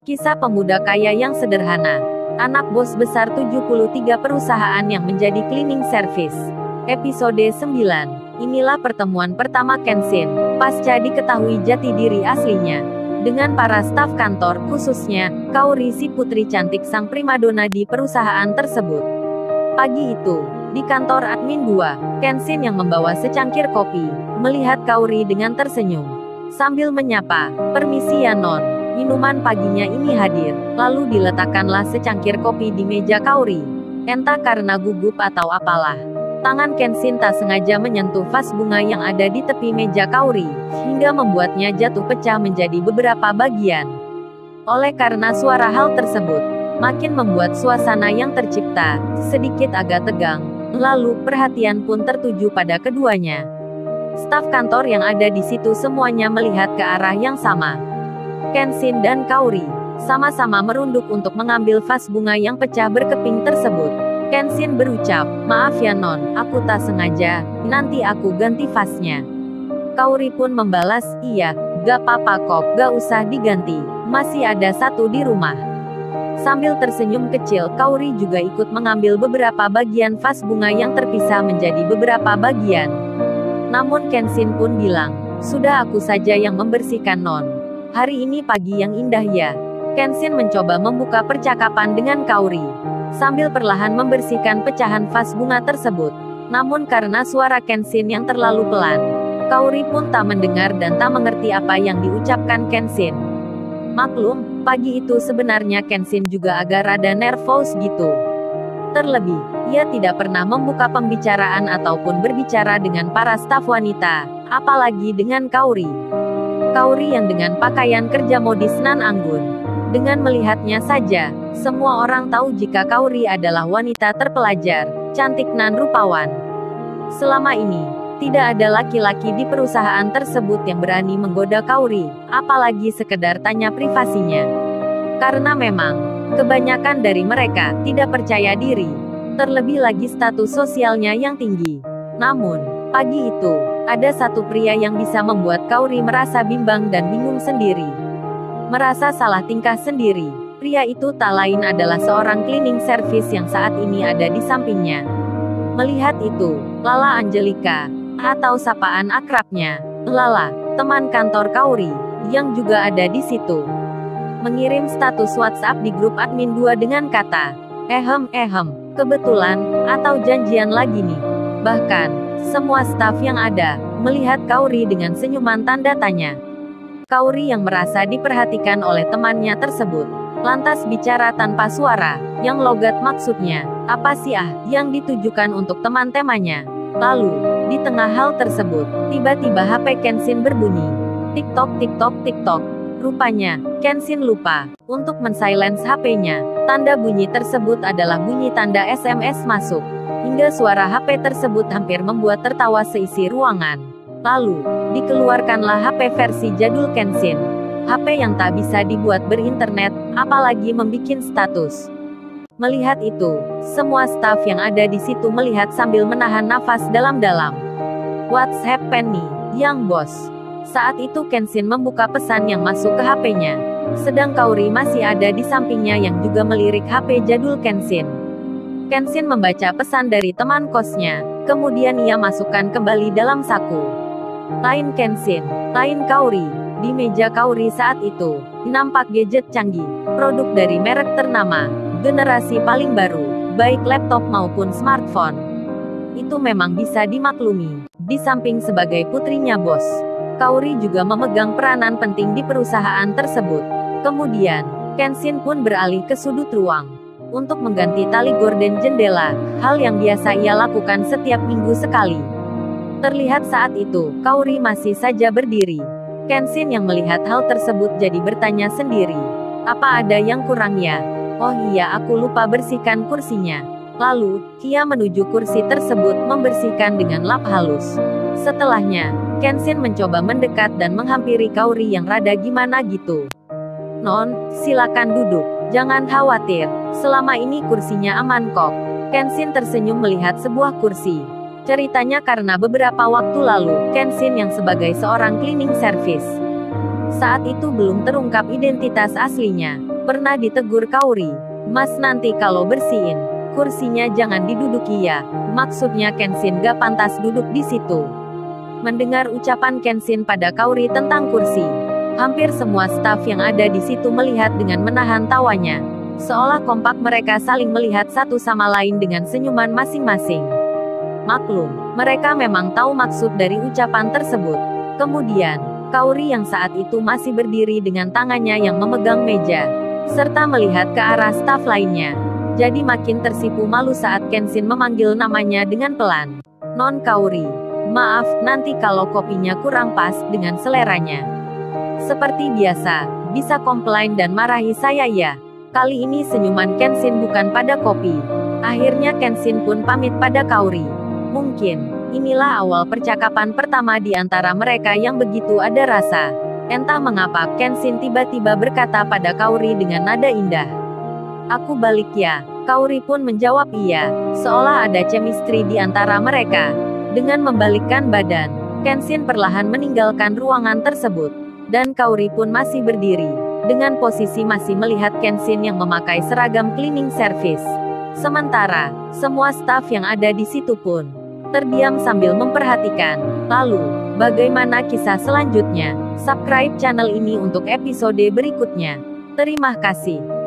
Kisah pemuda kaya yang sederhana. Anak bos besar 73 perusahaan yang menjadi cleaning service. Episode 9. Inilah pertemuan pertama Kenshin, pasca diketahui jati diri aslinya. Dengan para staf kantor, khususnya, Kaori si putri cantik sang primadona di perusahaan tersebut. Pagi itu, di kantor admin 2, Kenshin yang membawa secangkir kopi, melihat Kaori dengan tersenyum. Sambil menyapa, "Permisi ya non, minuman paginya ini hadir." Lalu diletakkanlah secangkir kopi di meja Kaori. Entah karena gugup atau apalah, tangan Kenshin tak sengaja menyentuh vas bunga yang ada di tepi meja Kaori, hingga membuatnya jatuh pecah menjadi beberapa bagian. Oleh karena suara hal tersebut, makin membuat suasana yang tercipta sedikit agak tegang. Lalu perhatian pun tertuju pada keduanya. Staf kantor yang ada di situ semuanya melihat ke arah yang sama. Kenshin dan Kaori sama-sama merunduk untuk mengambil vas bunga yang pecah berkeping tersebut. Kenshin berucap, "Maaf ya non, aku tak sengaja, nanti aku ganti vasnya." Kaori pun membalas, "Iya, gak apa-apa kok, gak usah diganti, masih ada satu di rumah." Sambil tersenyum kecil, Kaori juga ikut mengambil beberapa bagian vas bunga yang terpisah menjadi beberapa bagian. Namun Kenshin pun bilang, "Sudah aku saja yang membersihkan non. Hari ini pagi yang indah ya." Kenshin mencoba membuka percakapan dengan Kaori, sambil perlahan membersihkan pecahan vas bunga tersebut. Namun karena suara Kenshin yang terlalu pelan, Kaori pun tak mendengar dan tak mengerti apa yang diucapkan Kenshin. Maklum, pagi itu sebenarnya Kenshin juga agak rada nervous gitu. Terlebih, ia tidak pernah membuka pembicaraan ataupun berbicara dengan para staf wanita, apalagi dengan Kaori. Kaori yang dengan pakaian kerja modis nan anggun. Dengan melihatnya saja, semua orang tahu jika Kaori adalah wanita terpelajar, cantik nan rupawan. Selama ini, tidak ada laki-laki di perusahaan tersebut yang berani menggoda Kaori, apalagi sekedar tanya privasinya. Karena memang, kebanyakan dari mereka tidak percaya diri, terlebih lagi status sosialnya yang tinggi. Namun, pagi itu, ada satu pria yang bisa membuat Kaori merasa bimbang dan bingung sendiri. Merasa salah tingkah sendiri. Pria itu tak lain adalah seorang cleaning service yang saat ini ada di sampingnya. Melihat itu, Lala Angelica, atau sapaan akrabnya, Lala, teman kantor Kaori, yang juga ada di situ, mengirim status WhatsApp di grup admin 2 dengan kata, kebetulan, atau janjian lagi nih." Bahkan, semua staf yang ada, melihat Kaori dengan senyuman tanda tanya. Kaori yang merasa diperhatikan oleh temannya tersebut, lantas bicara tanpa suara, yang logat maksudnya, apa sih yang ditujukan untuk teman-temannya. Lalu, di tengah hal tersebut, tiba-tiba HP Kenshin berbunyi. Tiktok tiktok tiktok. Rupanya, Kenshin lupa untuk men-silence HP-nya. Tanda bunyi tersebut adalah bunyi tanda SMS masuk. Hingga suara HP tersebut hampir membuat tertawa seisi ruangan. Lalu, dikeluarkanlah HP versi jadul Kenshin. HP yang tak bisa dibuat berinternet, apalagi membikin status. Melihat itu, semua staf yang ada di situ melihat sambil menahan nafas dalam-dalam. "What's happened nih, young boss?" Saat itu Kenshin membuka pesan yang masuk ke HP-nya. Sedang Kaori masih ada di sampingnya yang juga melirik HP jadul Kenshin. Kenshin membaca pesan dari teman kosnya, kemudian ia masukkan kembali dalam saku. Lain Kenshin, lain Kaori. Di meja Kaori saat itu, nampak gadget canggih, produk dari merek ternama, generasi paling baru, baik laptop maupun smartphone. Itu memang bisa dimaklumi, di samping sebagai putrinya bos, Kaori juga memegang peranan penting di perusahaan tersebut. Kemudian, Kenshin pun beralih ke sudut ruang untuk mengganti tali gorden jendela, hal yang biasa ia lakukan setiap minggu sekali. Terlihat saat itu, Kaori masih saja berdiri. Kenshin yang melihat hal tersebut jadi bertanya sendiri, apa ada yang kurang ya? Oh iya, aku lupa bersihkan kursinya. Lalu, ia menuju kursi tersebut membersihkan dengan lap halus. Setelahnya, Kenshin mencoba mendekat dan menghampiri Kaori yang rada gimana gitu. "Non, silakan duduk. Jangan khawatir, selama ini kursinya aman kok." Kenshin tersenyum melihat sebuah kursi. Ceritanya karena beberapa waktu lalu, Kenshin yang sebagai seorang cleaning service, saat itu belum terungkap identitas aslinya. Pernah ditegur Kaori. Mas nanti kalau bersihin, kursinya jangan diduduki ya. Maksudnya Kenshin gak pantas duduk di situ. Mendengar ucapan Kenshin pada Kaori tentang kursi, hampir semua staf yang ada di situ melihat dengan menahan tawanya. Seolah kompak mereka saling melihat satu sama lain dengan senyuman masing-masing. Maklum, mereka memang tahu maksud dari ucapan tersebut. Kemudian, Kaori yang saat itu masih berdiri dengan tangannya yang memegang meja, serta melihat ke arah staf lainnya, jadi makin tersipu malu saat Kenshin memanggil namanya dengan pelan. Non Kaori, maaf, nanti kalau kopinya kurang pas dengan seleranya. Seperti biasa, bisa komplain dan marahi saya ya. Kali ini senyuman Kenshin bukan pada kopi. Akhirnya Kenshin pun pamit pada Kaori. Mungkin, inilah awal percakapan pertama di antara mereka yang begitu ada rasa. Entah mengapa Kenshin tiba-tiba berkata pada Kaori dengan nada indah. Aku balik ya. Kaori pun menjawab iya, seolah ada chemistry di antara mereka. Dengan membalikkan badan, Kenshin perlahan meninggalkan ruangan tersebut. Dan Kaori pun masih berdiri, dengan posisi masih melihat Kenshin yang memakai seragam cleaning service. Sementara, semua staf yang ada di situ pun terdiam sambil memperhatikan. Lalu, bagaimana kisah selanjutnya? Subscribe channel ini untuk episode berikutnya. Terima kasih.